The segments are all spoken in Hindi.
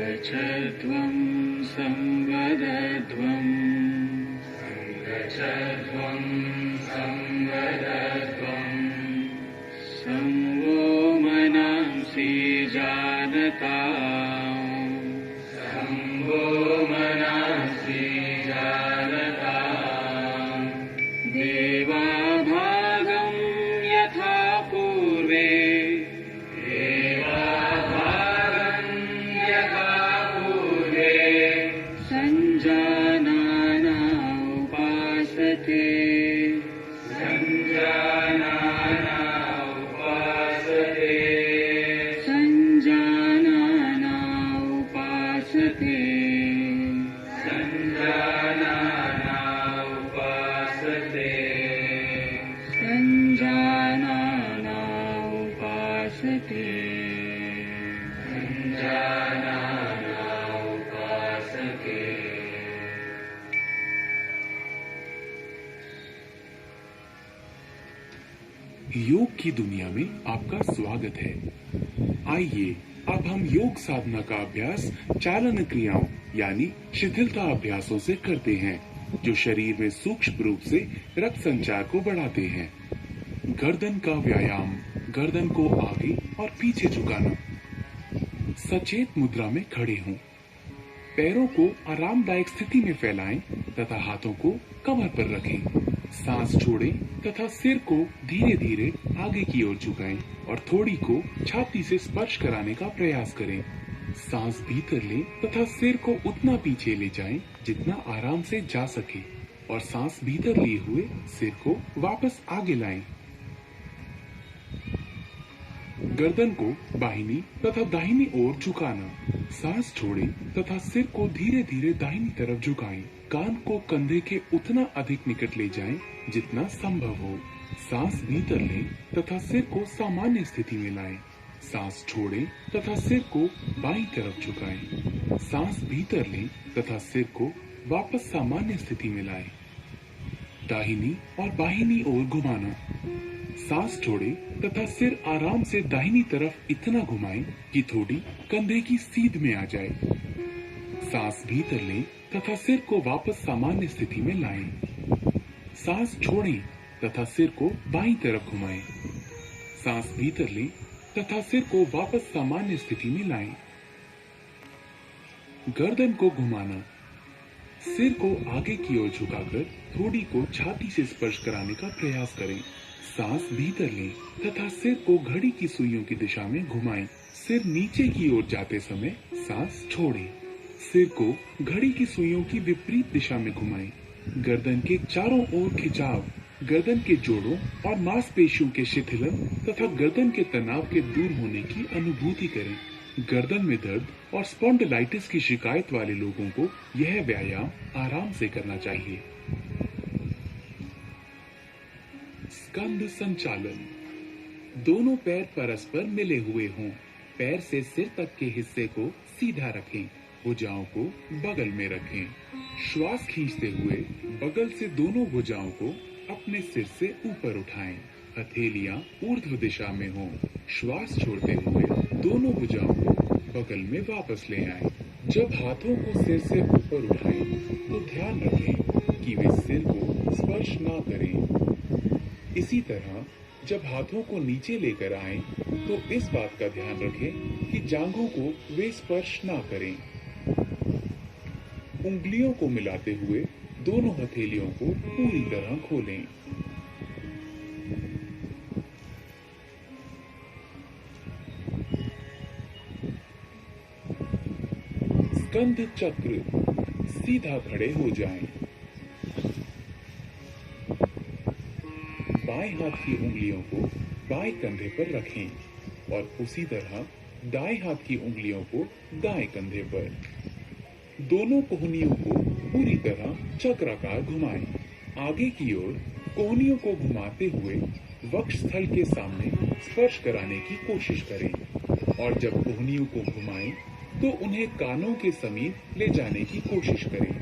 गच्छध्वं संवदध्वं गच्छध्वं संवदध्वं संवो मनांसि जानता संवो मनांसि जानता देवा भागं यथा पूर्वे संजानाना उपासते संजानाना उपासते संजानाना उपासते संजानाना उपासते संजानाना उपासते संजानाना उपासते। योग की दुनिया में आपका स्वागत है। आइए अब हम योग साधना का अभ्यास चालन क्रियाओं यानी शिथिलता अभ्यासों से करते हैं, जो शरीर में सूक्ष्म रूप से रक्त संचार को बढ़ाते हैं। गर्दन का व्यायाम, गर्दन को आगे और पीछे झुकाना। सचेत मुद्रा में खड़े हों। पैरों को आरामदायक स्थिति में फैलाएं तथा हाथों को कमर पर रखें। सांस छोड़ें तथा सिर को धीरे धीरे आगे की ओर झुकाएं और थोड़ी को छाती से स्पर्श कराने का प्रयास करें। सांस भीतर लें तथा सिर को उतना पीछे ले जाएं जितना आराम से जा सके और सांस भीतर लिए हुए सिर को वापस आगे लाएं। गर्दन को बाहिनी तथा दाहिनी ओर झुकाना। सांस छोड़ें तथा सिर को धीरे धीरे दाहिनी तरफ झुकाएं। कान को कंधे के उतना अधिक निकट ले जाएं जितना संभव हो। सांस भीतर लें तथा सिर को सामान्य स्थिति में लाएं। सांस छोड़ें तथा सिर को बाईं तरफ झुकाएं। सांस भीतर लें तथा सिर को वापस सामान्य स्थिति में लाएं। दाहिनी और बाहिनी ओर घुमाना। सांस छोड़ें तथा सिर आराम से दाहिनी तरफ इतना घुमाएं कि थोड़ी कंधे की सीध में आ जाए। सांस भीतर लें तथा सिर को वापस सामान्य स्थिति में लाएं। सांस छोड़ें तथा सिर को बाईं तरफ घुमाएं। सांस भीतर लें तथा सिर को वापस सामान्य स्थिति में लाएं। गर्दन को घुमाना। सिर को आगे की ओर झुकाकर थोड़ी को छाती से स्पर्श कराने का प्रयास करें। सांस भीतर लें तथा सिर को घड़ी की सुइयों की दिशा में घुमाएं। सिर नीचे की ओर जाते समय सांस छोड़ें। सिर को घड़ी की सुइयों की विपरीत दिशा में घुमाएं। गर्दन के चारों ओर खिंचाव, गर्दन के जोड़ों और मांसपेशियों के शिथिलन तथा गर्दन के तनाव के दूर होने की अनुभूति करें। गर्दन में दर्द और स्पॉन्डिलाइटिस की शिकायत वाले लोगों को यह व्यायाम आराम से करना चाहिए। स्कंध संचालन। दोनों पैर परस्पर मिले हुए हों। पैर से सिर तक के हिस्से को सीधा रखें। भुजाओं को बगल में रखें। श्वास खींचते हुए बगल से दोनों भुजाओं को अपने सिर से ऊपर उठाएं। हथेलियां ऊर्ध्व दिशा में हों। श्वास छोड़ते हुए दोनों भुजाओं को बगल में वापस ले आएं। जब हाथों को सिर से ऊपर उठाएं तो ध्यान रखें कि वे सिर को स्पर्श ना करें। इसी तरह जब हाथों को नीचे लेकर आएं तो इस बात का ध्यान रखें कि जांघों को वे स्पर्श ना करें। उंगलियों को मिलाते हुए दोनों हथेलियों को पूरी तरह खोलें। स्कंध चक्र। सीधा खड़े हो जाएं। बाएं हाथ की उंगलियों को बाएं कंधे पर रखें और उसी तरह दाएं हाथ की उंगलियों को दाएं कंधे पर। दोनों कोहनियों को पूरी तरह चक्राकार घुमाएं। आगे की ओर कोहनियों को घुमाते हुए वक्षस्थल के सामने स्पर्श कराने की कोशिश करें और जब कोहनियों को घुमाएं तो उन्हें कानों के समीप ले जाने की कोशिश करें।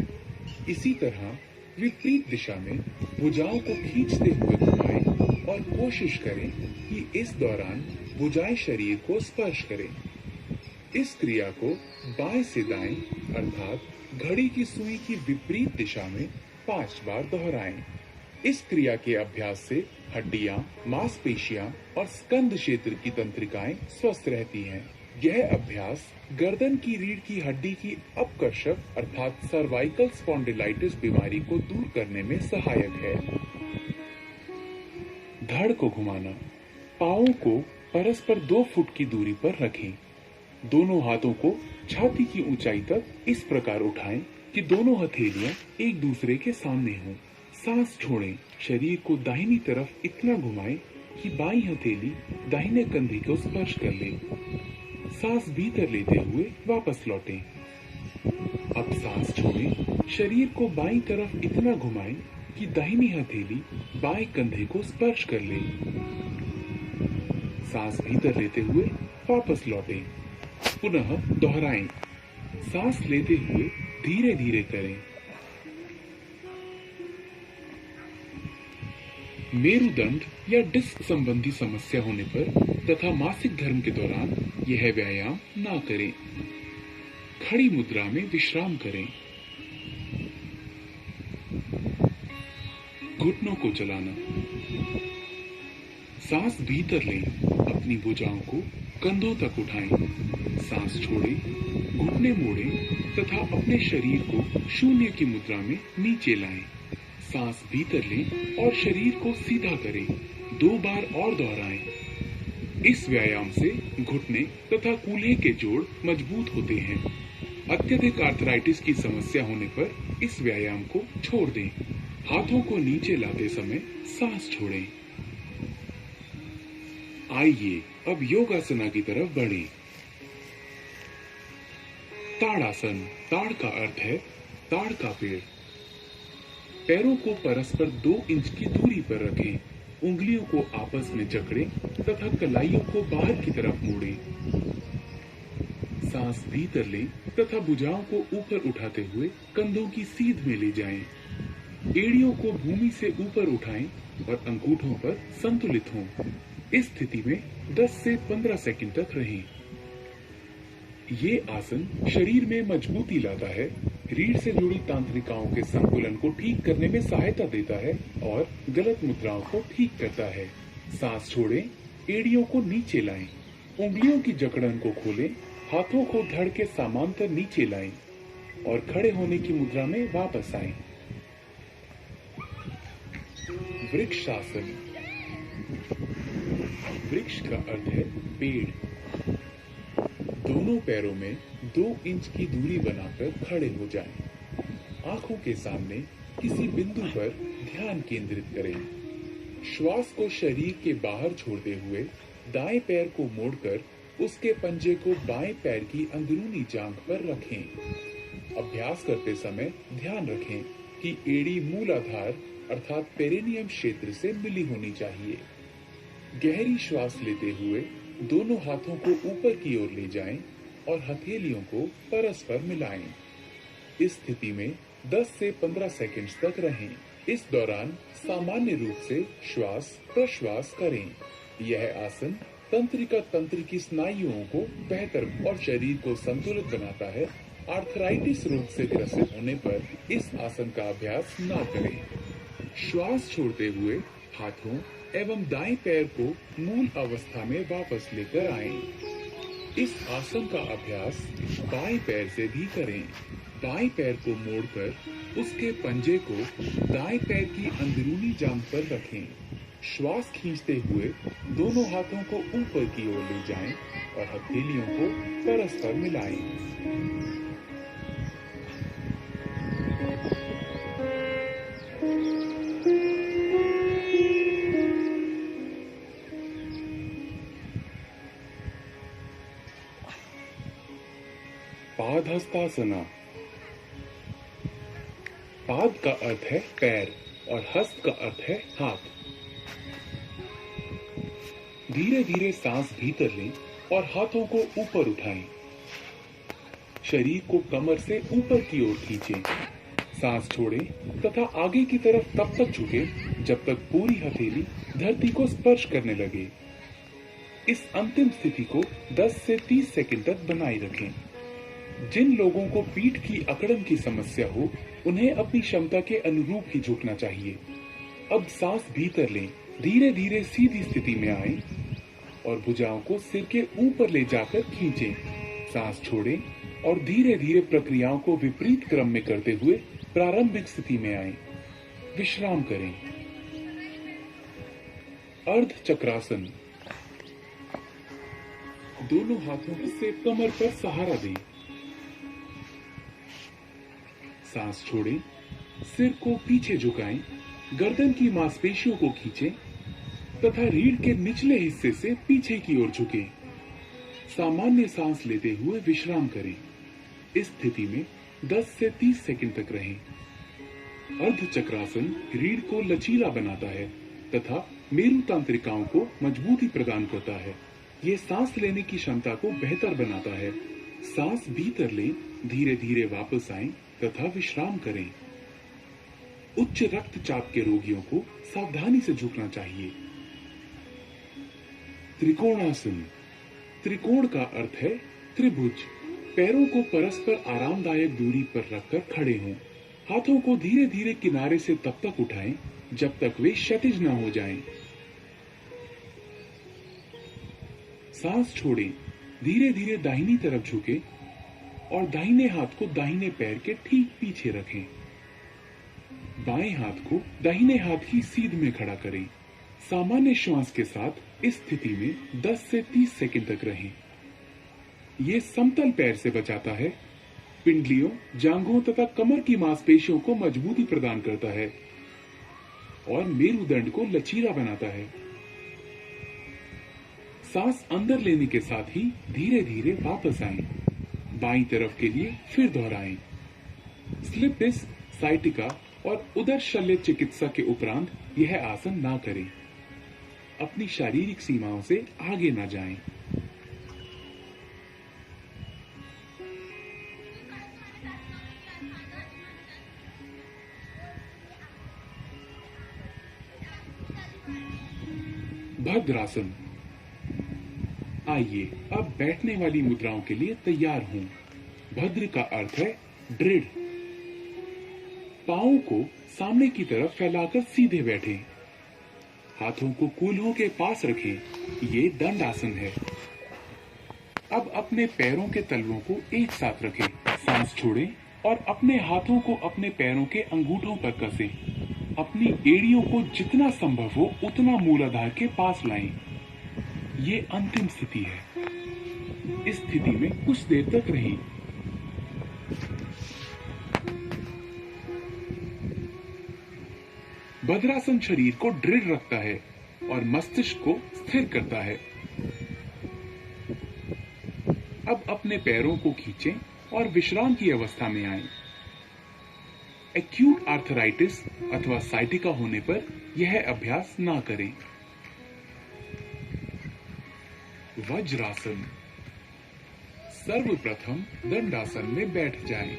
इसी तरह विपरीत दिशा में भुजाओं को खींचते हुए घुमाएं और कोशिश करें कि इस दौरान भुजाएं शरीर को स्पर्श करें। इस क्रिया को बाएं से दाएं अर्थात घड़ी की सुई की विपरीत दिशा में 5 बार दोहराएं। इस क्रिया के अभ्यास से हड्डियां, मांसपेशियां और स्कंध क्षेत्र की तंत्रिकाएं स्वस्थ रहती हैं। यह अभ्यास गर्दन की रीढ़ की हड्डी की अपकर्षक अर्थात सर्वाइकल स्पॉन्डिलाइटिस बीमारी को दूर करने में सहायक है। धड़ को घुमाना। पांवों को परस्पर 2 फुट की दूरी पर रखें। दोनों हाथों को छाती की ऊंचाई तक इस प्रकार उठाएं कि दोनों हथेलियां एक दूसरे के सामने हों। सांस छोड़ें। शरीर को दाहिनी तरफ इतना घुमाएं कि बाईं हथेली दाहिने कंधे को स्पर्श कर ले। सांस भीतर लेते हुए वापस लौटें। अब सांस छोड़ें। शरीर को बाईं तरफ इतना घुमाएं कि दाहिनी हथेली बाएं कंधे को स्पर्श कर ले। सांस भीतर लेते हुए वापस लौटें। पुनः दोहराएं। सांस लेते हुए धीरे धीरे करें। मेरुदंड या डिस्क संबंधी समस्या होने पर तथा मासिक धर्म के दौरान यह व्यायाम ना करें। खड़ी मुद्रा में विश्राम करें। घुटनों को चलाना। सांस भीतर लें। अपनी भुजाओं को कंधों तक उठाएं। सांस छोड़ें। घुटने मोड़ें तथा अपने शरीर को शून्य की मुद्रा में नीचे लाएं। सांस भीतर लें और शरीर को सीधा करें। 2 बार और दोहराएं। इस व्यायाम से घुटने तथा कूल्हे के जोड़ मजबूत होते हैं। अत्यधिक आर्थराइटिस की समस्या होने पर इस व्यायाम को छोड़ दें। हाथों को नीचे लाते समय सांस छोड़ें। आइए अब योगासना की तरफ बढ़ें। ताड़ासन। ताड़ का अर्थ है ताड़ का पेड़। पैरों को परस्पर 2 इंच की दूरी पर रखें। उंगलियों को आपस में जकड़ें तथा कलाइयों को बाहर की तरफ मोड़ें। सांस भीतर लें तथा भुजाओं को ऊपर उठाते हुए कंधों की सीध में ले जाएं। एड़ियों को भूमि से ऊपर उठाएं और अंगूठों पर संतुलित हों। इस स्थिति में 10 से 15 सेकंड तक रहें। ये आसन शरीर में मजबूती लाता है, रीढ़ से जुड़ी तांत्रिकाओं के संतुलन को ठीक करने में सहायता देता है और गलत मुद्राओं को ठीक करता है। सांस छोड़ें। एड़ियों को नीचे लाएं। उंगलियों की जकड़न को खोलें। हाथों को धड़ के समांतर नीचे लाएं और खड़े होने की मुद्रा में वापस आएं। वृक्षासन। वृक्ष का अर्थ है पेड़। दोनों पैरों में 2 इंच की दूरी बनाकर खड़े हो जाएं। आंखों के सामने किसी बिंदु पर ध्यान केंद्रित करें। श्वास को शरीर के बाहर छोड़ते हुए दाएं पैर को मोड़कर उसके पंजे को बाएं पैर की अंदरूनी जांघ पर रखें। अभ्यास करते समय ध्यान रखें कि एड़ी मूलाधार अर्थात पेरिनियम क्षेत्र से मिली होनी चाहिए। गहरी श्वास लेते हुए दोनों हाथों को ऊपर की ओर ले जाएं और हथेलियों को परस्पर मिलाएं। इस स्थिति में 10 से 15 सेकंड्स तक रहें। इस दौरान सामान्य रूप से श्वास प्रश्वास करें। यह आसन तंत्रिका तंत्र की स्नायुओं को बेहतर और शरीर को संतुलित बनाता है। आर्थराइटिस रोग से ग्रसित होने पर इस आसन का अभ्यास न करें। श्वास छोड़ते हुए हाथों एवं दाएं पैर को मूल अवस्था में वापस लेकर आएं। इस आसन का अभ्यास बाएं पैर से भी करें। बाएं पैर को मोड़कर उसके पंजे को दाएं पैर की अंदरूनी जांघ पर रखें। श्वास खींचते हुए दोनों हाथों को ऊपर की ओर ले जाएं और हथेलियों को परस्पर मिलाएं। पादहस्तासना। पाद का अर्थ है पैर और हस्त का अर्थ है हाथ। धीरे धीरे सांस भीतर लें और हाथों को ऊपर उठाएं। शरीर को कमर से ऊपर की ओर खींचें। सांस छोड़ें तथा आगे की तरफ तब तक झुकें जब तक पूरी हथेली धरती को स्पर्श करने लगे। इस अंतिम स्थिति को 10 से 30 सेकंड तक बनाए रखें। जिन लोगों को पीठ की अकड़न की समस्या हो, उन्हें अपनी क्षमता के अनुरूप ही झुकना चाहिए। अब सांस भीतर लें, धीरे धीरे सीधी स्थिति में आए और भुजाओं को सिर के ऊपर ले जाकर खींचें। सांस छोड़ें और धीरे धीरे प्रक्रियाओं को विपरीत क्रम में करते हुए प्रारंभिक स्थिति में आए। विश्राम करें। अर्ध चक्रासन। दोनों हाथों से कमर पर सहारा दें। सांस छोड़ें, सिर को पीछे झुकाएं, गर्दन की मांसपेशियों को खींचें तथा रीढ़ के निचले हिस्से से पीछे की ओर झुकें। सामान्य सांस लेते हुए विश्राम करें। इस स्थिति में 10 से 30 सेकंड तक रहें। अर्ध चक्रासन रीढ़ को लचीला बनाता है तथा मेरु तंत्रिकाओं को मजबूती प्रदान करता है। ये सांस लेने की क्षमता को बेहतर बनाता है। सांस भीतर लें, धीरे धीरे वापस आएं तथा विश्राम करें। उच्च रक्तचाप के रोगियों को सावधानी से झुकना चाहिए। त्रिकोणासन। त्रिकोण का अर्थ है त्रिभुज। पैरों को परस्पर आरामदायक दूरी पर रखकर खड़े हों। हाथों को धीरे धीरे किनारे से तब तक उठाएं जब तक वे क्षैतिज न हो जाएं। सांस छोड़ें, धीरे धीरे दाहिनी तरफ झुकें और दाहिने हाथ को दाहिने पैर के ठीक पीछे रखें। बाएं हाथ को दाहिने हाथ की सीध में खड़ा करें। सामान्य श्वास के साथ इस स्थिति में 10 से 30 सेकंड तक रहें। ये समतल पैर से बचाता है, पिंडलियों, जांघों तथा कमर की मांसपेशियों को मजबूती प्रदान करता है और मेरुदंड को लचीला बनाता है। सांस अंदर लेने के साथ ही धीरे धीरे वापस आएं। बाईं तरफ के लिए फिर दोहराएं। स्लिप डिस्क, साइटिका और उदर शल्य चिकित्सा के उपरांत यह आसन ना करें। अपनी शारीरिक सीमाओं से आगे ना जाएं। भद्रासन। आइए अब बैठने वाली मुद्राओं के लिए तैयार हों। भद्र का अर्थ है दृढ़। पांवों को सामने की तरफ फैलाकर सीधे बैठें। हाथों को कूल्हों के पास रखें। ये दंड आसन है। अब अपने पैरों के तलवों को एक साथ रखें। सांस छोड़ें और अपने हाथों को अपने पैरों के अंगूठों पर कसें। अपनी एड़ियों को जितना संभव हो उतना मूलाधार के पास लाएं। ये अंतिम स्थिति है। इस स्थिति में कुछ देर तक रहें। भद्रासन शरीर को दृढ़ रखता है और मस्तिष्क को स्थिर करता है। अब अपने पैरों को खींचें और विश्राम की अवस्था में आएं। एक्यूट आर्थराइटिस अथवा साइटिका होने पर यह अभ्यास ना करें। वज्रासन। सर्वप्रथम दंडासन में बैठ जाएं।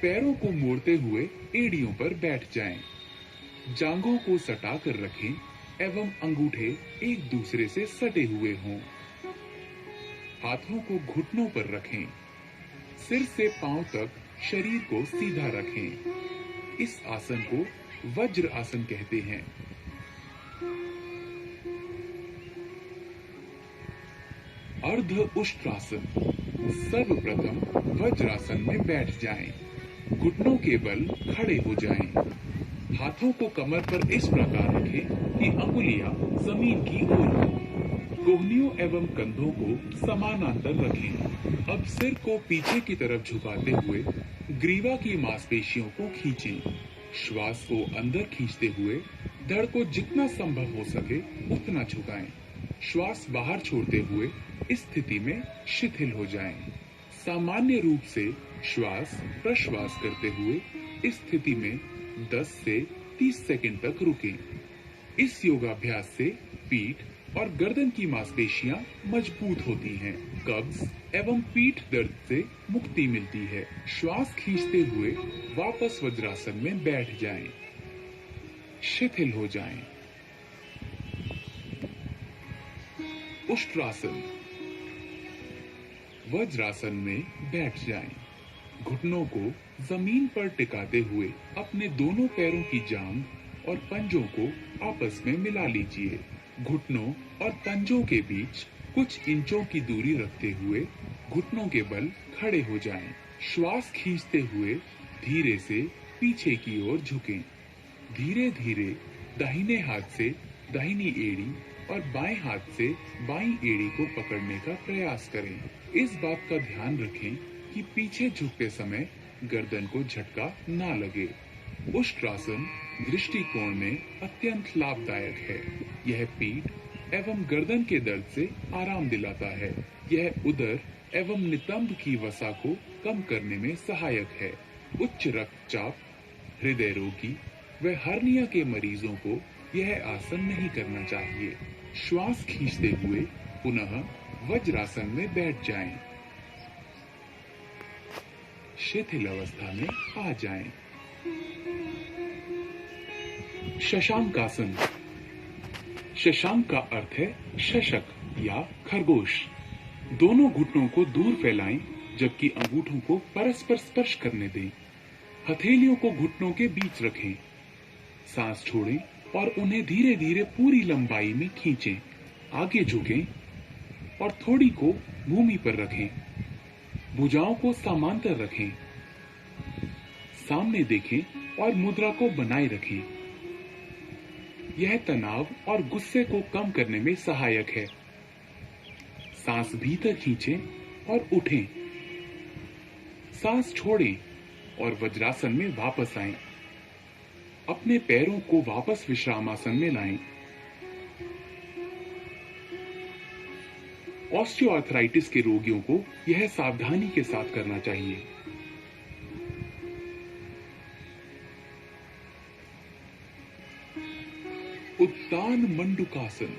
पैरों को मोड़ते हुए एड़ियों पर बैठ जाएं। जांघों को सटा कर रखें एवं अंगूठे एक दूसरे से सटे हुए हों। हाथों को घुटनों पर रखें। सिर से पांव तक शरीर को सीधा रखें। इस आसन को वज्र आसन कहते हैं। अर्ध उष्ट्रासन। सर्वप्रथम वज्रासन में बैठ जाएं। घुटनों के बल खड़े हो जाएं। हाथों को कमर पर इस प्रकार रखें कि अंगुलियां जमीन की ओर हों। कोहनियों एवं कंधों को समानांतर रखें। अब सिर को पीछे की तरफ झुकाते हुए ग्रीवा की मांसपेशियों को खींचें। श्वास को अंदर खींचते हुए धड़ को जितना संभव हो सके उतना झुकाएं। श्वास बाहर छोड़ते हुए इस स्थिति में शिथिल हो जाएं। सामान्य रूप से श्वास प्रश्वास करते हुए इस स्थिति में 10 से 30 सेकंड तक रुकें। इस योगाभ्यास से पीठ और गर्दन की मांसपेशियां मजबूत होती हैं। कब्ज एवं पीठ दर्द से मुक्ति मिलती है। श्वास खींचते हुए वापस वज्रासन में बैठ जाएं। शिथिल हो जाएं। उष्ट्रासन। वज्रासन में बैठ जाएं। घुटनों को जमीन पर टिकाते हुए अपने दोनों पैरों की जांघ और पंजों को आपस में मिला लीजिए। घुटनों और पंजों के बीच कुछ इंचों की दूरी रखते हुए घुटनों के बल खड़े हो जाएं। श्वास खींचते हुए धीरे से पीछे की ओर झुकें। धीरे धीरे दाहिने हाथ से दाहिनी एड़ी और बाएं हाथ से बाईं एड़ी को पकड़ने का प्रयास करें। इस बात का ध्यान रखें कि पीछे झुकते समय गर्दन को झटका ना लगे। उष्ट्रासन दृष्टिकोण में अत्यंत लाभदायक है। यह पीठ एवं गर्दन के दर्द से आराम दिलाता है। यह उदर एवं नितंब की वसा को कम करने में सहायक है। उच्च रक्तचाप, हृदय रोगी व हर्निया के मरीजों को यह आसन नहीं करना चाहिए। श्वास खींचते हुए पुनः वज्रासन में बैठ जाएं। शिथिल अवस्था में आ जाएं। शशांकासन। शशांक का अर्थ है शशक या खरगोश। दोनों घुटनों को दूर फैलाएं जबकि अंगूठों को परस्पर स्पर्श करने दें। हथेलियों को घुटनों के बीच रखें। सांस छोड़ें और उन्हें धीरे धीरे पूरी लंबाई में खींचें। आगे झुकें और थोड़ी को भूमि पर रखें। भुजाओं को समांतर रखें। सामने देखें और मुद्रा को बनाए रखें। यह तनाव और गुस्से को कम करने में सहायक है। सांस भीतर खींचें और उठें। सांस छोड़ें और वज्रासन में वापस आएं। अपने पैरों को वापस विश्रामासन में लाएं। ऑस्टियोआर्थराइटिस के रोगियों को यह सावधानी के साथ करना चाहिए। उत्तान मंडूकासन।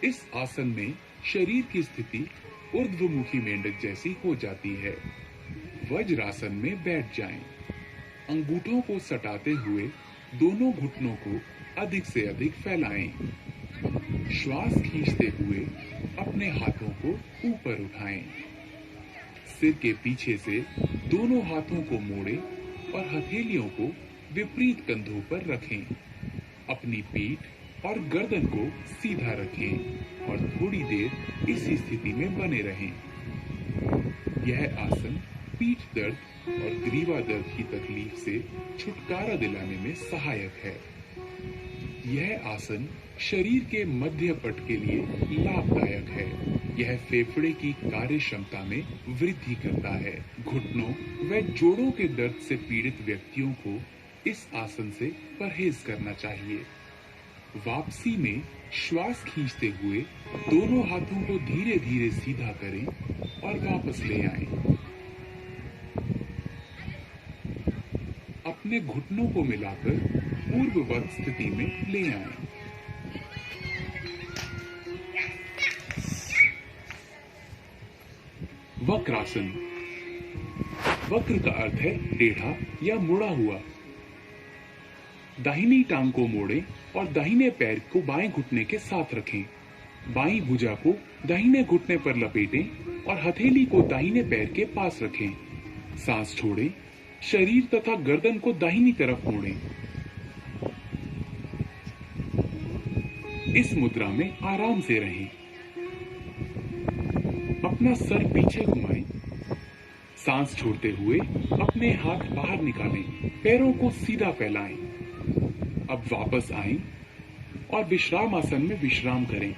इस आसन में शरीर की स्थिति ऊर्ध्वमुखी मेंढक जैसी हो जाती है। वज्रासन में बैठ जाएं। अंगूठों को सटाते हुए दोनों घुटनों को अधिक से अधिक फैलाएं। श्वास खींचते हुए अपने हाथों को ऊपर उठाएं। सिर के पीछे से दोनों हाथों को मोड़ें और हथेलियों को विपरीत कंधों पर रखें। अपनी पीठ और गर्दन को सीधा रखें और थोड़ी देर इसी स्थिति में बने रहें। यह आसन पीठ दर्द और ग्रीवा दर्द की तकलीफ से छुटकारा दिलाने में सहायक है। यह आसन शरीर के मध्य पट के लिए लाभदायक है। यह फेफड़े की कार्य क्षमता में वृद्धि करता है। घुटनों व जोड़ों के दर्द से पीड़ित व्यक्तियों को इस आसन से परहेज करना चाहिए। वापसी में श्वास खींचते हुए दोनों हाथों को धीरे धीरे सीधा करें और वापस ले आएं। अपने घुटनों को मिलाकर पूर्ववत स्थिति में ले आएं। वक्रासन। वक्र का अर्थ है टेढ़ा या मुड़ा हुआ। दाहिनी टांग को मोड़ें और दाहिने पैर को बाएं घुटने के साथ रखें। बाईं भुजा को दाहिने घुटने पर लपेटें और हथेली को दाहिने पैर के पास रखें। सांस छोड़ें। शरीर तथा गर्दन को दाहिनी तरफ मोड़ें। इस मुद्रा में आराम से रहें। अपना सर पीछे घुमाएं। सांस छोड़ते हुए अपने हाथ बाहर निकालें। पैरों को सीधा फैलाएं। अब वापस आएं और विश्राम आसन में विश्राम करें।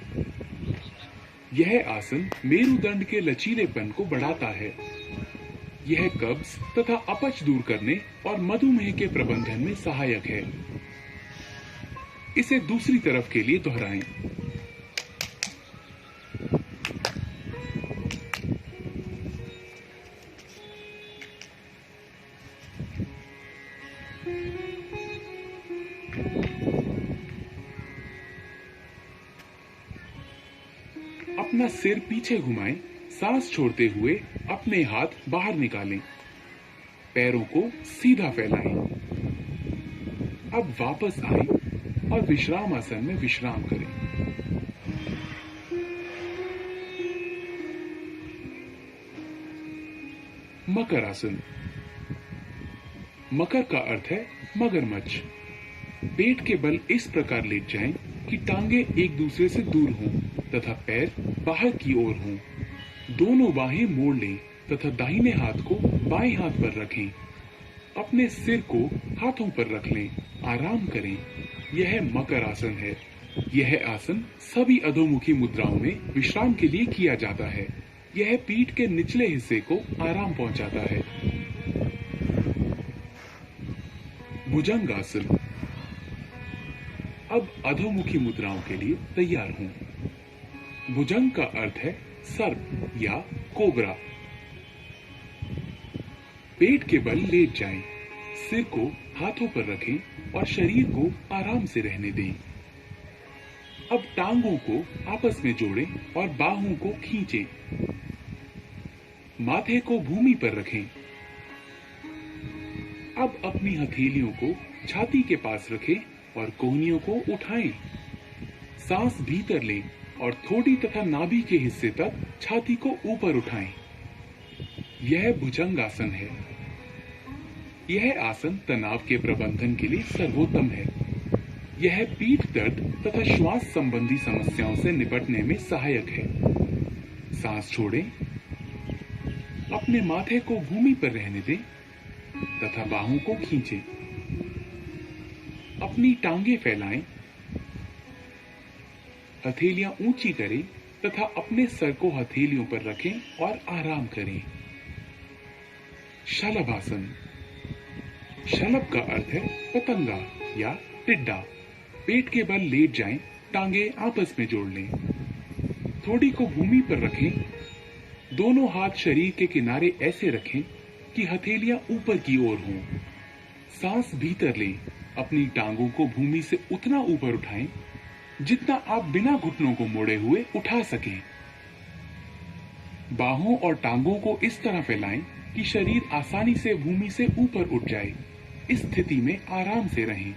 यह आसन मेरुदंड के लचीलेपन को बढ़ाता है। यह कब्ज तथा अपच दूर करने और मधुमेह के प्रबंधन में सहायक है। इसे दूसरी तरफ के लिए दोहराएं। अपना सिर पीछे घुमाएं। सांस छोड़ते हुए अपने हाथ बाहर निकालें। पैरों को सीधा फैलाएं। अब वापस आएं और विश्राम आसन में विश्राम करें। मकर आसन। मकर का अर्थ है मगरमच्छ। पेट के बल इस प्रकार लेट जाएं कि टांगे एक दूसरे से दूर हों तथा पैर बाहर की ओर हों। दोनों बाहें मोड़ लें तथा दाहिने हाथ को बाएं हाथ पर रखें। अपने सिर को हाथों पर रख लें। आराम करें। यह मकर आसन है। यह आसन सभी अधोमुखी मुद्राओं में विश्राम के लिए किया जाता है। यह पीठ के निचले हिस्से को आराम पहुंचाता है। भुजंगासन। अब अधोमुखी मुद्राओं के लिए तैयार हों। भुजंग का अर्थ है सर्प या कोबरा। पेट के बल लेट जाएं, सिर को हाथों पर रखें और शरीर को आराम से रहने दें। अब टांगों को आपस में जोड़ें और बाहों को खींचें। माथे को भूमि पर रखें। अब अपनी हथेलियों को छाती के पास रखें और कोहनियों को उठाएं। सांस भीतर लें और थोड़ी तथा नाभि के हिस्से तक छाती को ऊपर उठाएं। यह भुजंगासन है। यह आसन तनाव के प्रबंधन के लिए सर्वोत्तम है। यह पीठ दर्द तथा श्वास संबंधी समस्याओं से निपटने में सहायक है। सांस छोड़ें, अपने माथे को भूमि पर रहने दें तथा बाहों को खींचें। अपनी टांगे फैलाएं, हथेलियां ऊंची करें तथा अपने सर को हथेलियों पर रखें और आराम करें। शलभासन। शलभ का अर्थ है पतंगा या टिड्डा। पेट के बल लेट जाएं, टांगे आपस में जोड़ लें। थोड़ी को भूमि पर रखें। दोनों हाथ शरीर के किनारे ऐसे रखें कि हथेलियां ऊपर की ओर हों। सांस भीतर लें। अपनी टांगों को भूमि से उतना ऊपर उठाएं जितना आप बिना घुटनों को मोड़े हुए उठा सकें। बाहों और टांगों को इस तरह फैलाएं कि शरीर आसानी से भूमि से ऊपर उठ जाए। इस स्थिति में आराम से रहें।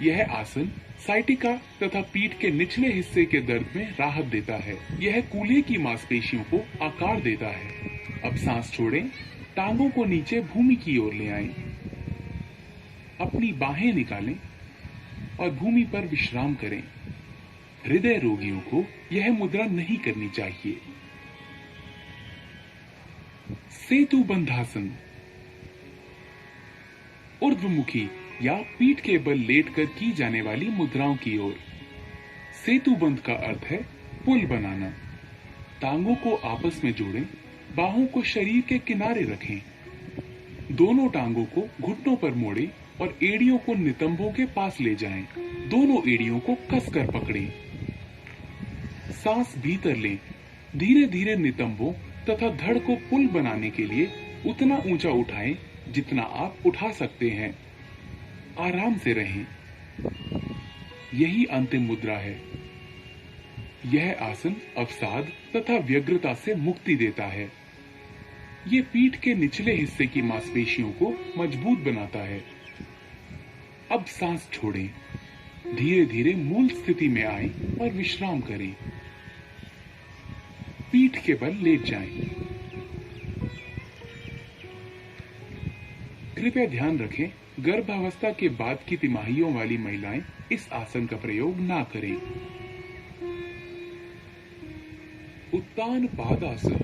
यह आसन साइटिका तथा पीठ के निचले हिस्से के दर्द में राहत देता है। यह कूल्हे की मांसपेशियों को आकार देता है। अब सांस छोड़ें, टांगों को नीचे भूमि की ओर ले आएं। अपनी बाहें निकालें और भूमि पर विश्राम करें। हृदय रोगियों को यह मुद्रा नहीं करनी चाहिए। सेतु बंधासन। ऊर्ध्वमुखी या पीठ के बल लेटकर की जाने वाली मुद्राओं की ओर। सेतु बंध का अर्थ है पुल बनाना। टांगों को आपस में जोड़ें, बाहों को शरीर के किनारे रखें। दोनों टांगों को घुटनों पर मोड़ें और एड़ियों को नितंबों के पास ले जाएं। दोनों एड़ियों को कसकर पकड़ें। सांस भीतर लें। धीरे धीरे नितंबों तथा धड़ को पुल बनाने के लिए उतना ऊंचा उठाएं जितना आप उठा सकते हैं। आराम से रहें। यही अंतिम मुद्रा है। यह आसन अवसाद तथा व्यग्रता से मुक्ति देता है। ये पीठ के निचले हिस्से की मांसपेशियों को मजबूत बनाता है। अब सांस छोड़ें। धीरे धीरे मूल स्थिति में आएं और विश्राम करें। पीठ के बल लेट जाएं। कृपया ध्यान रखें, गर्भावस्था के बाद की तिमाहियों वाली महिलाएं इस आसन का प्रयोग ना करें। उत्तान पादासन।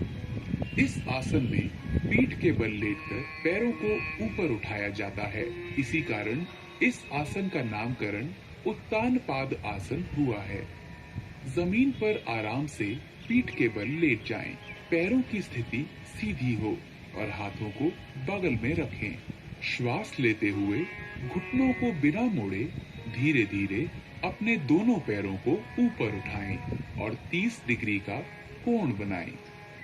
इस आसन में पीठ के बल लेटकर पैरों को ऊपर उठाया जाता है। इसी कारण इस आसन का नामकरण उत्तान पाद आसन हुआ है। जमीन पर आराम से पीठ के बल लेट जाएं। पैरों की स्थिति सीधी हो और हाथों को बगल में रखें। श्वास लेते हुए घुटनों को बिना मोड़े धीरे धीरे अपने दोनों पैरों को ऊपर उठाएं और 30 डिग्री का कोण बनाएं।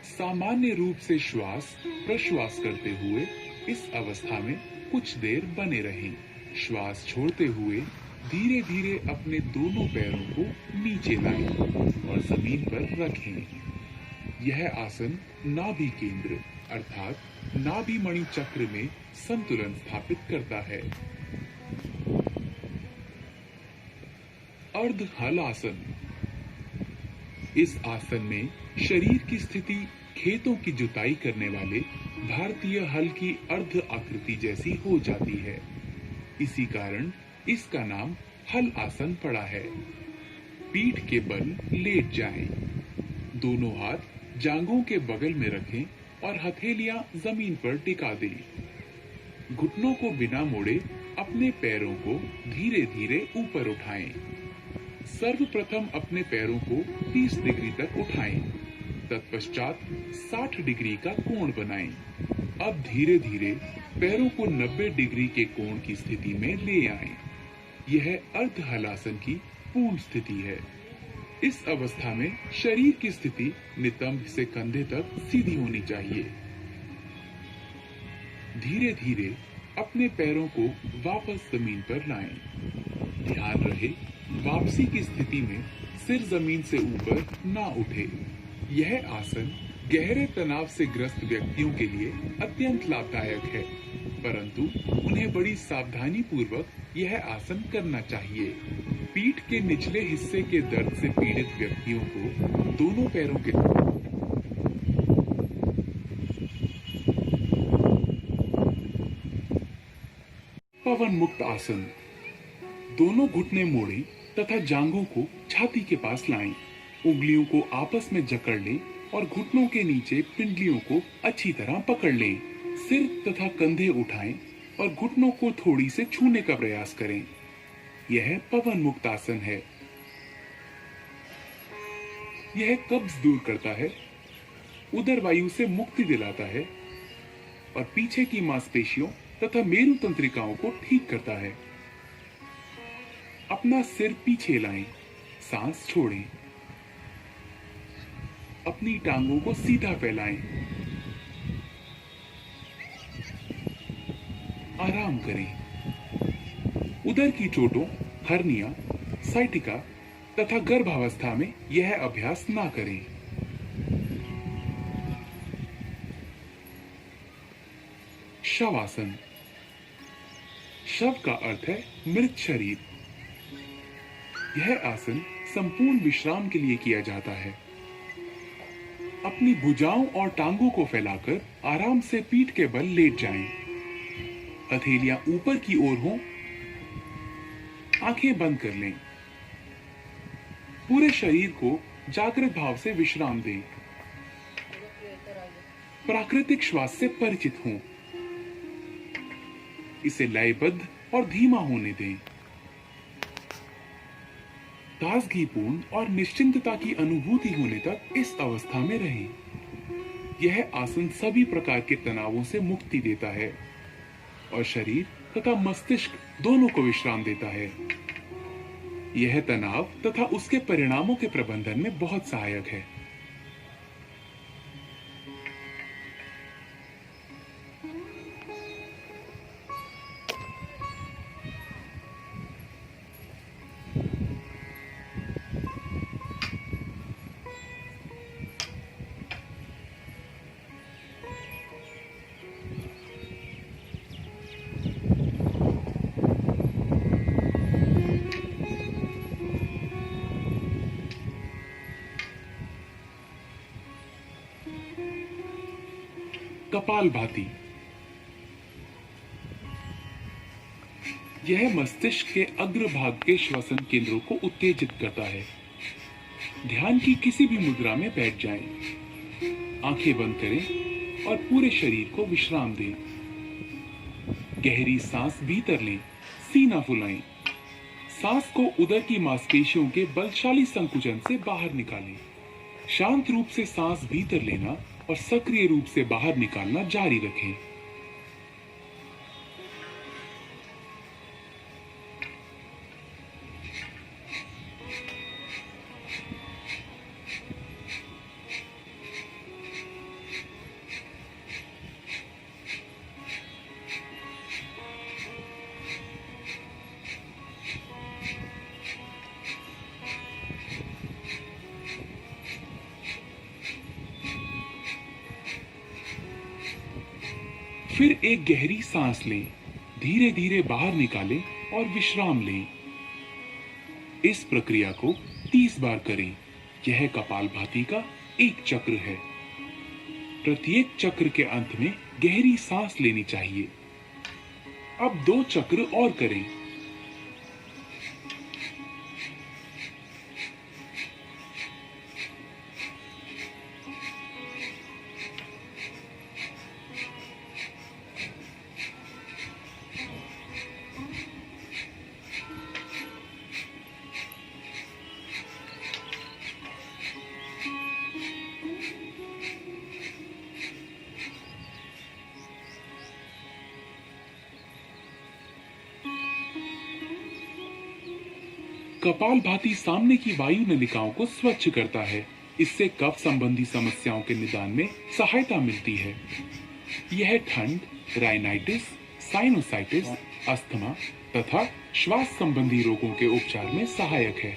सामान्य रूप से श्वास प्रश्वास करते हुए इस अवस्था में कुछ देर बने रहें। श्वास छोड़ते हुए धीरे धीरे अपने दोनों पैरों को नीचे लाएं और जमीन पर रखें। यह आसन नाभि केंद्र अर्थात नाभि मणि चक्र में संतुलन स्थापित करता है। अर्ध हल आसन। इस आसन में शरीर की स्थिति खेतों की जुताई करने वाले भारतीय हल की अर्ध आकृति जैसी हो जाती है। इसी कारण इसका नाम हल आसन पड़ा है। पीठ के बल लेट जाएं। दोनों हाथ जांघों के बगल में रखें और हथेलियां जमीन पर टिका दें। घुटनों को बिना मोड़े अपने पैरों को धीरे धीरे ऊपर उठाएं। सर्वप्रथम अपने पैरों को 30 डिग्री तक उठाएं। तत्पश्चात 60 डिग्री का कोण बनाएं। अब धीरे धीरे पैरों को 90 डिग्री के कोण की स्थिति में ले आएं। यह अर्ध हलासन की पूर्ण स्थिति है। इस अवस्था में शरीर की स्थिति नितंब से कंधे तक सीधी होनी चाहिए। धीरे धीरे अपने पैरों को वापस जमीन पर लाएं। ध्यान रहे वापसी की स्थिति में सिर जमीन से ऊपर ना उठे। यह आसन गहरे तनाव से ग्रस्त व्यक्तियों के लिए अत्यंत लाभदायक है, परंतु उन्हें बड़ी सावधानी पूर्वक यह आसन करना चाहिए। पीठ के निचले हिस्से के दर्द से पीड़ित व्यक्तियों को दोनों पैरों के पवन मुक्त आसन। दोनों घुटने मोड़े तथा जांघों को छाती के पास लाएं। उंगलियों को आपस में जकड़ लें और घुटनों के नीचे पिंडलियों को अच्छी तरह पकड़ लें। सिर तथा कंधे उठाएं और घुटनों को थोड़ी से छूने का प्रयास करें। यह पवन मुक्त आसन है। यह कब्ज दूर करता है, उदर वायु से मुक्ति दिलाता है और पीछे की मांसपेशियों तथा मेरु तंत्रिकाओं को ठीक करता है। अपना सिर पीछे लाएं, सांस छोड़ें। अपनी टांगों को सीधा फैलाएं। आराम करें। उदर की चोटों, हर्निया, साइटिका तथा गर्भावस्था में यह अभ्यास ना करें। शवासन। शव का अर्थ है मृत शरीर। यह आसन संपूर्ण विश्राम के लिए किया जाता है। अपनी भुजाओं और टांगों को फैलाकर आराम से पीठ के बल लेट जाएं। हथेलियां ऊपर की ओर हों। आंखें बंद कर लें। पूरे शरीर को जागृत भाव से विश्राम दें। प्राकृतिक श्वास से परिचित हों। इसे लयबद्ध और धीमा होने दें। ताजगीपूर्ण और निश्चिंतता की अनुभूति होने तक इस अवस्था में रहें। यह आसन सभी प्रकार के तनावों से मुक्ति देता है और शरीर तथा मस्तिष्क दोनों को विश्राम देता है। यह तनाव तथा उसके परिणामों के प्रबंधन में बहुत सहायक है। कपालभाति। यह मस्तिष्क के अग्रभाग के श्वसन केंद्रों को उत्तेजित करता है। ध्यान की किसी भी मुद्रा में बैठ जाएं। आंखें बंद करें और पूरे शरीर को विश्राम दें। गहरी सांस भीतर लें, सीना फुलाएं। सांस को उदर की मांसपेशियों के बलशाली संकुचन से बाहर निकालें। शांत रूप से सांस भीतर लेना और सक्रिय रूप से बाहर निकालना जारी रखें। फिर एक गहरी सांस लें, धीरे धीरे बाहर निकालें और विश्राम लें। इस प्रक्रिया को 30 बार करें। यह कपालभाति का एक चक्र है। प्रत्येक चक्र के अंत में गहरी सांस लेनी चाहिए। अब 2 चक्र और करें। कपालभाति सामने की वायु नलिकाओं को स्वच्छ करता है। इससे कफ संबंधी समस्याओं के निदान में सहायता मिलती है। यह ठंड, राइनाइटिस, साइनोसाइटिस, अस्थमा तथा श्वास संबंधी रोगों के उपचार में सहायक है।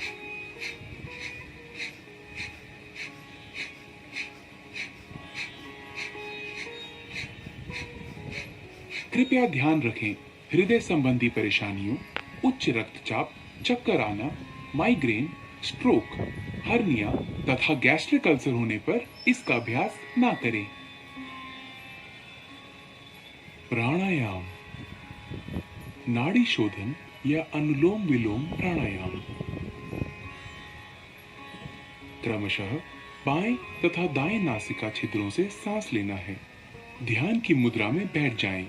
कृपया ध्यान रखें, हृदय संबंधी परेशानियों, उच्च रक्तचाप, चक्कर आना, माइग्रेन, स्ट्रोक, हर्निया तथा गैस्ट्रिक अल्सर होने पर इसका अभ्यास ना करें। प्राणायाम, नाड़ी शोधन या अनुलोम विलोम प्राणायाम। क्रमशः बाएं तथा दाएं नासिका छिद्रों से सांस लेना है। ध्यान की मुद्रा में बैठ जाएं।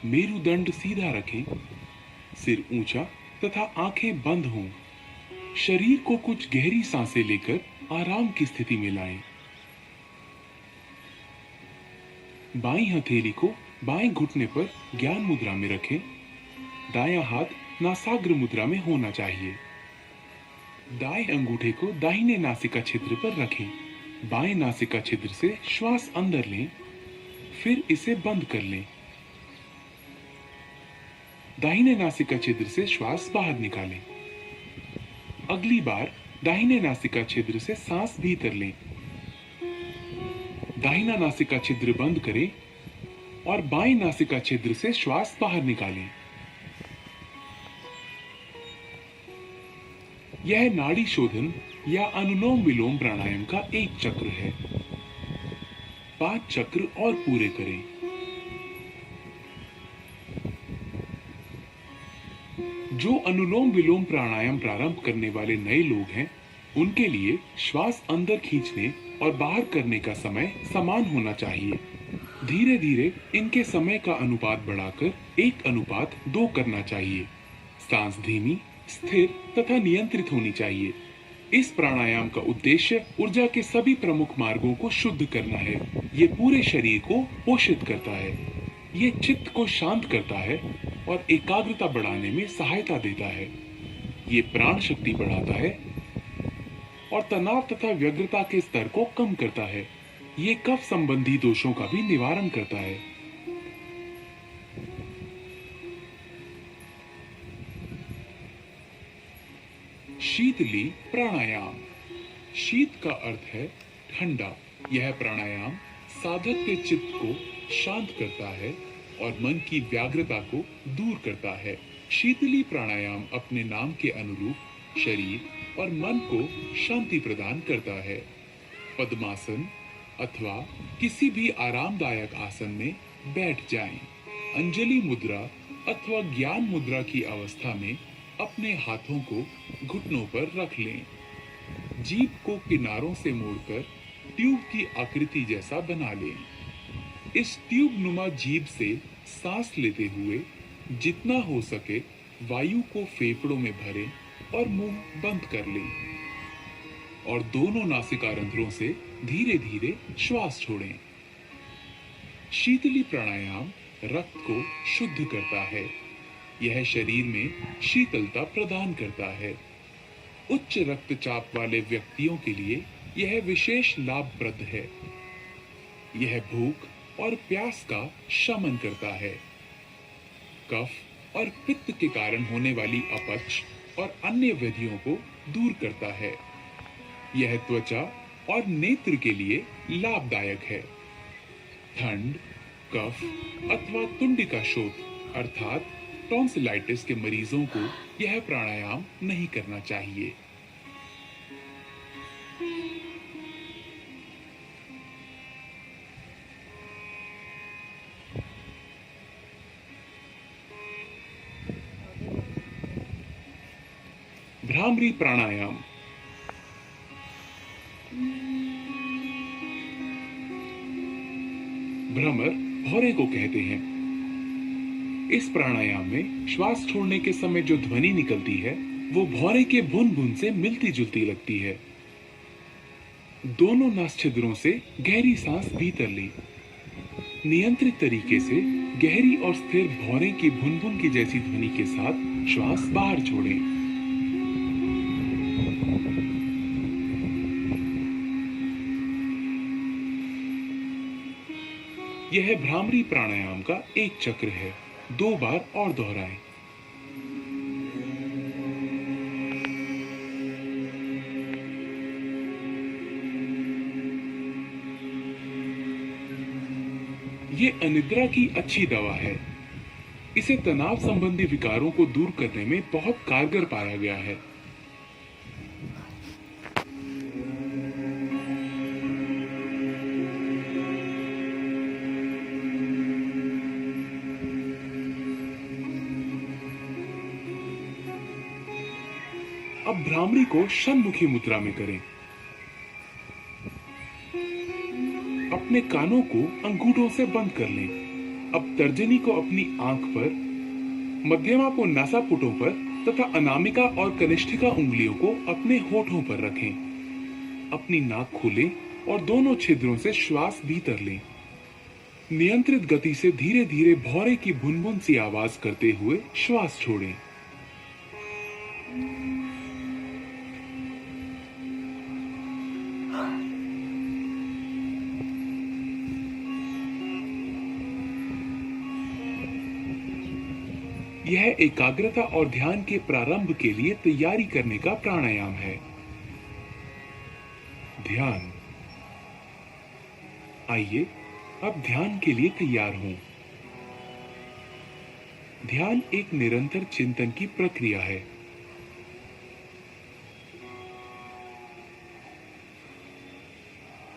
मेरुदंड सीधा रखें, सिर ऊंचा तथा आंखें बंद हों। शरीर को कुछ गहरी सांसें लेकर आराम की स्थिति में लाएं। बाईं हथेली को बाएं घुटने पर ज्ञान मुद्रा में रखें। दायां हाथ नासाग्र मुद्रा में होना चाहिए। दाएं अंगूठे को दाहिने नासिका छिद्र पर रखें। बाएं नासिका छिद्र से श्वास अंदर लें, फिर इसे बंद कर लें। दाहिने नासिका छिद्र से श्वास बाहर निकालें। अगली बार दाहिने नासिका छिद्र से सांस भीतर लें। दाहिना नासिका छिद्र बंद करें और बाएं नासिका छिद्र से श्वास बाहर निकालें। यह नाड़ी शोधन या अनुलोम विलोम प्राणायाम का एक चक्र है। 5 चक्र और पूरे करें। जो अनुलोम विलोम प्राणायाम प्रारंभ करने वाले नए लोग हैं, उनके लिए श्वास अंदर खींचने और बाहर करने का समय समान होना चाहिए। धीरे धीरे इनके समय का अनुपात बढ़ाकर 1:2 करना चाहिए। सांस धीमी, स्थिर तथा नियंत्रित होनी चाहिए। इस प्राणायाम का उद्देश्य ऊर्जा के सभी प्रमुख मार्गों को शुद्ध करना है। ये पूरे शरीर को पोषित करता है। ये चित्त को शांत करता है और एकाग्रता बढ़ाने में सहायता देता है। ये प्राण शक्ति बढ़ाता है और तनाव तथा व्यग्रता के स्तर को कम करता है। ये कफ संबंधी दोषों का भी निवारण करता है। शीतली प्राणायाम। शीत का अर्थ है ठंडा। यह प्राणायाम साधक के चित्त को शांत करता है और मन की व्याग्रता को दूर करता है। शीतली प्राणायाम अपने नाम के अनुरूप शरीर और मन को शांति प्रदान करता है। पद्मासन अथवा किसी भी आरामदायक आसन में बैठ जाएं। अंजलि मुद्रा अथवा ज्ञान मुद्रा की अवस्था में अपने हाथों को घुटनों पर रख लें। जीभ को किनारों से मोड़कर ट्यूब की आकृति जैसा बना लें। इस ट्यूब नुमा जीभ से सांस लेते हुए जितना हो सके वायु को फेफड़ों में भरें और मुंह बंद कर लें और दोनों नासिका रंध्रों से धीरे धीरे श्वास छोड़ें। शीतली प्राणायाम रक्त को शुद्ध करता है। यह शरीर में शीतलता प्रदान करता है। उच्च रक्तचाप वाले व्यक्तियों के लिए यह विशेष लाभप्रद है। यह भूख और प्यास का शमन करता है। कफ और पित्त के कारण होने वाली अपच और अन्य व्याधियों को दूर करता है। यह त्वचा और नेत्र के लिए लाभदायक है। ठंड, कफ अथवा तुंडिका शोथ अर्थात टॉन्सिलाइटिस के मरीजों को यह प्राणायाम नहीं करना चाहिए। भ्रामरी प्राणायाम। भ्रमर भौरे को कहते हैं। इस प्राणायाम में श्वास छोड़ने के समय जो ध्वनि निकलती है वो भौरे के बुन बुन से मिलती जुलती लगती है। दोनों नासछिद्रों से गहरी सांस भीतर ली। नियंत्रित तरीके से गहरी और स्थिर भौरे की बुन बुन की जैसी ध्वनि के साथ श्वास बाहर छोड़ें। यह भ्रामरी प्राणायाम का एक चक्र है। 2 बार और दोहराएं। ये अनिद्रा की अच्छी दवा है। इसे तनाव संबंधी विकारों को दूर करने में बहुत कारगर पाया गया है। अब भ्रामरी को षण्मुखी मुद्रा में करें। अपने कानों को अंगूठों से बंद कर लें। अब तर्जनी को अपनी आंख पर, मध्यमा को नासापुटों पर तथा अनामिका और कनिष्ठिका उंगलियों को अपने होठों पर रखें। अपनी नाक खोलें और दोनों छिद्रों से श्वास भीतर लें। नियंत्रित गति से धीरे धीरे भौरे की भुनभुन सी आवाज करते हुए श्वास छोड़ें। यह एकाग्रता और ध्यान के प्रारंभ के लिए तैयारी करने का प्राणायाम है। ध्यान। आइए अब ध्यान के लिए तैयार हों। ध्यान एक निरंतर चिंतन की प्रक्रिया है।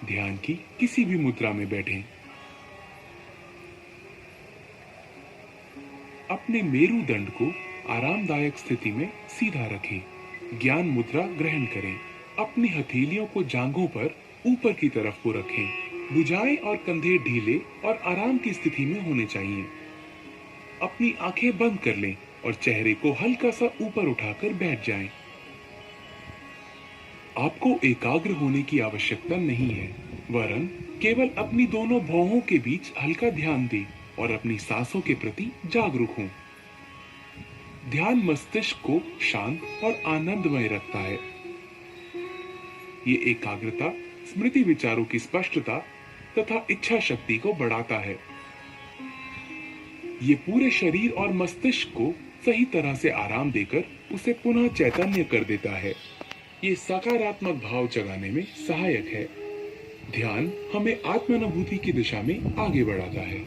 ध्यान की किसी भी मुद्रा में बैठें। अपने मेरुदंड को आरामदायक स्थिति में सीधा रखें। ज्ञान मुद्रा ग्रहण करें। अपनी हथेलियों को जांघों पर ऊपर की तरफ को रखें। भुजाएं और कंधे ढीले और आराम की स्थिति में होने चाहिए। अपनी आंखें बंद कर लें और चेहरे को हल्का सा ऊपर उठाकर बैठ जाएं। आपको एकाग्र होने की आवश्यकता नहीं है, वरन केवल अपनी दोनों भौहों के बीच हल्का ध्यान दें और अपनी सांसों के प्रति जागरूक हों। ध्यान मस्तिष्क को शांत और आनंदमय रखता है। ये एकाग्रता स्मृति विचारों की स्पष्टता तथा इच्छा शक्ति को बढ़ाता है। ये पूरे शरीर और मस्तिष्क को सही तरह से आराम देकर उसे पुनः चैतन्य कर देता है। ये सकारात्मक भाव जगाने में सहायक है। ध्यान हमें आत्मानुभूति की दिशा में आगे बढ़ाता है।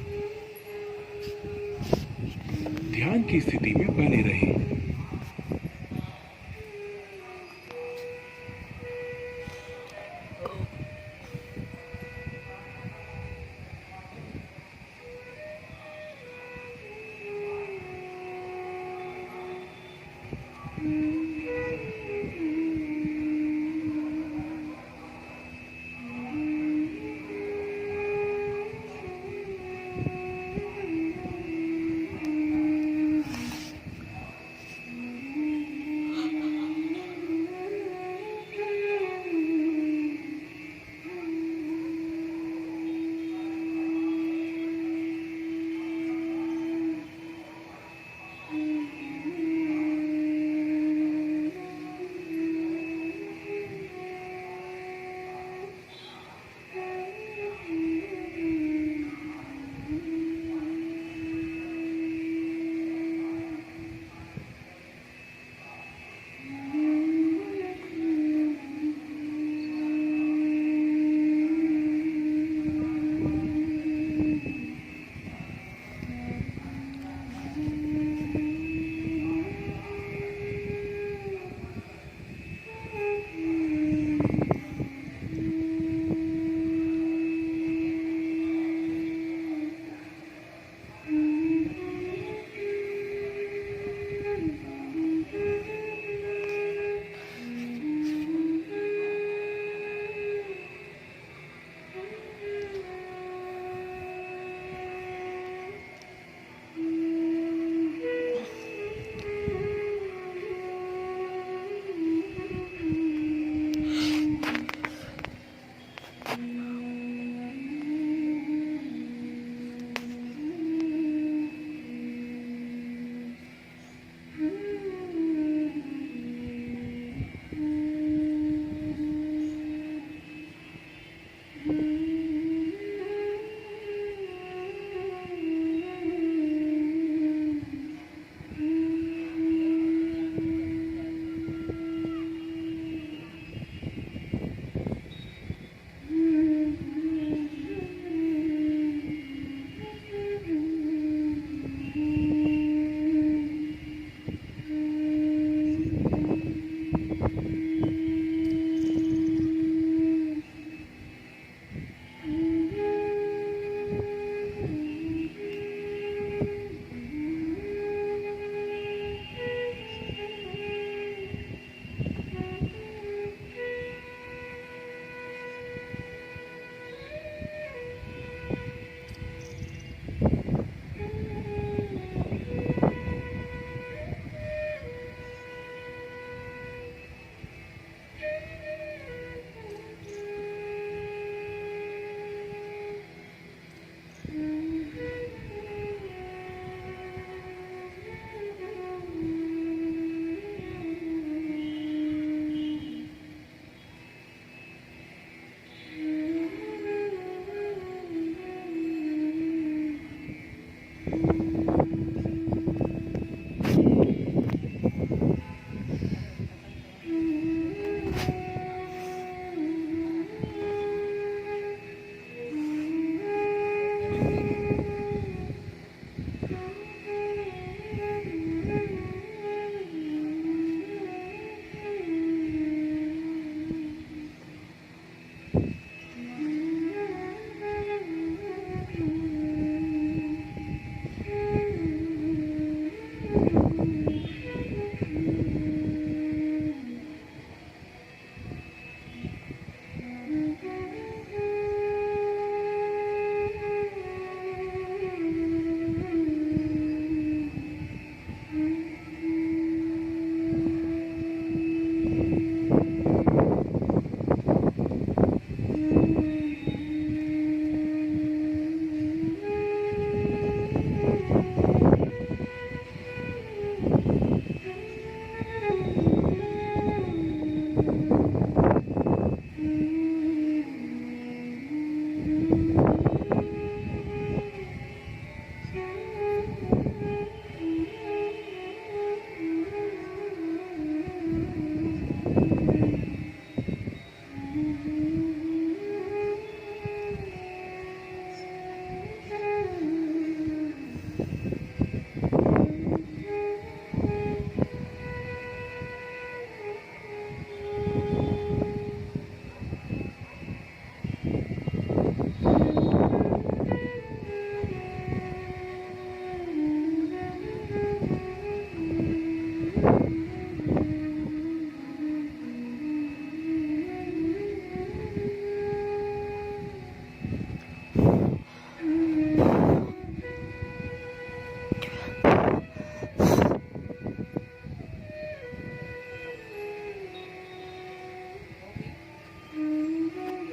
ध्यान की स्थिति में बने रहें।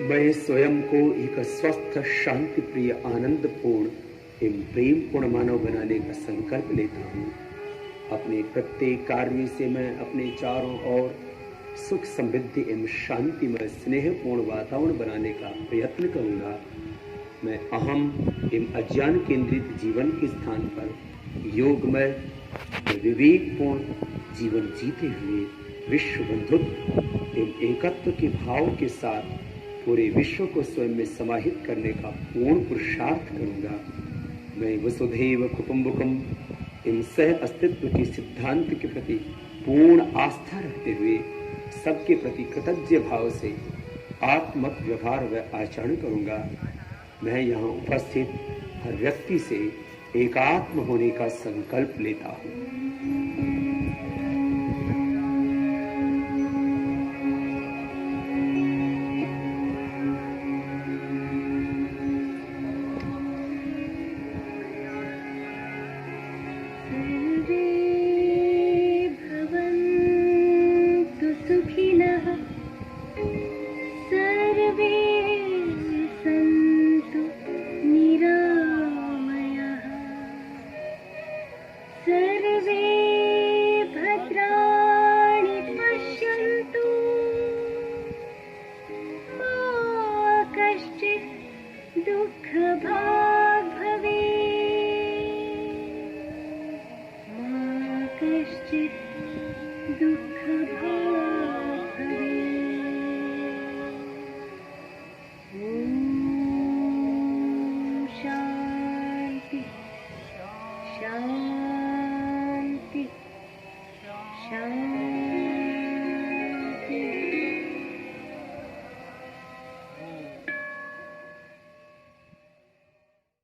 मैं स्वयं को एक स्वस्थ, शांति प्रिय, आनंदपूर्ण एवं प्रेम पूर्ण मानव बनाने का संकल्प लेता हूँ। अपने प्रत्येक कार्य से मैं अपने चारों ओर सुख, समृद्धि एवं शांति में स्नेहपूर्ण वातावरण बनाने का प्रयत्न करूंगा। मैं अहम एवं अज्ञान केंद्रित जीवन के स्थान पर योगमय विवेकपूर्ण जीवन जीते हुए विश्व बंधुत्व एवं एकत्व के भाव के साथ पूरे विश्व को स्वयं में समाहित करने का पूर्ण पुरुषार्थ करूंगा। मैं वसुधैव कुटुंबकम एवं सह अस्तित्व के सिद्धांत के प्रति पूर्ण आस्था रखते हुए सबके प्रति कृतज्ञ भाव से आत्मक व्यवहार व आचरण करूंगा। मैं यहाँ उपस्थित हर व्यक्ति से एकात्म होने का संकल्प लेता हूँ। पश्यन्तु मा कश्चित् दुःखभाग् भवेत् मा कश्चित् दुःखभाग् भवेत्